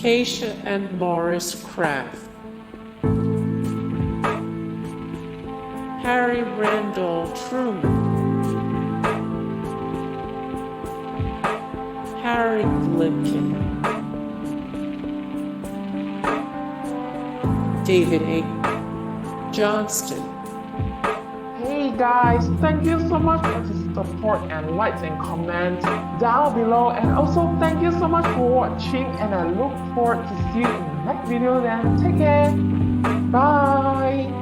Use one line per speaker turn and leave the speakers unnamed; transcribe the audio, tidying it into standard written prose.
Katia and Maurice Krafft, Harry Randall Truman, Harry Glicken, David A. Johnston.
Hey guys, thank you so much for the support and likes and comments down below, and also thank you so much for watching, and I look forward to see you in the next video. Then take care, bye.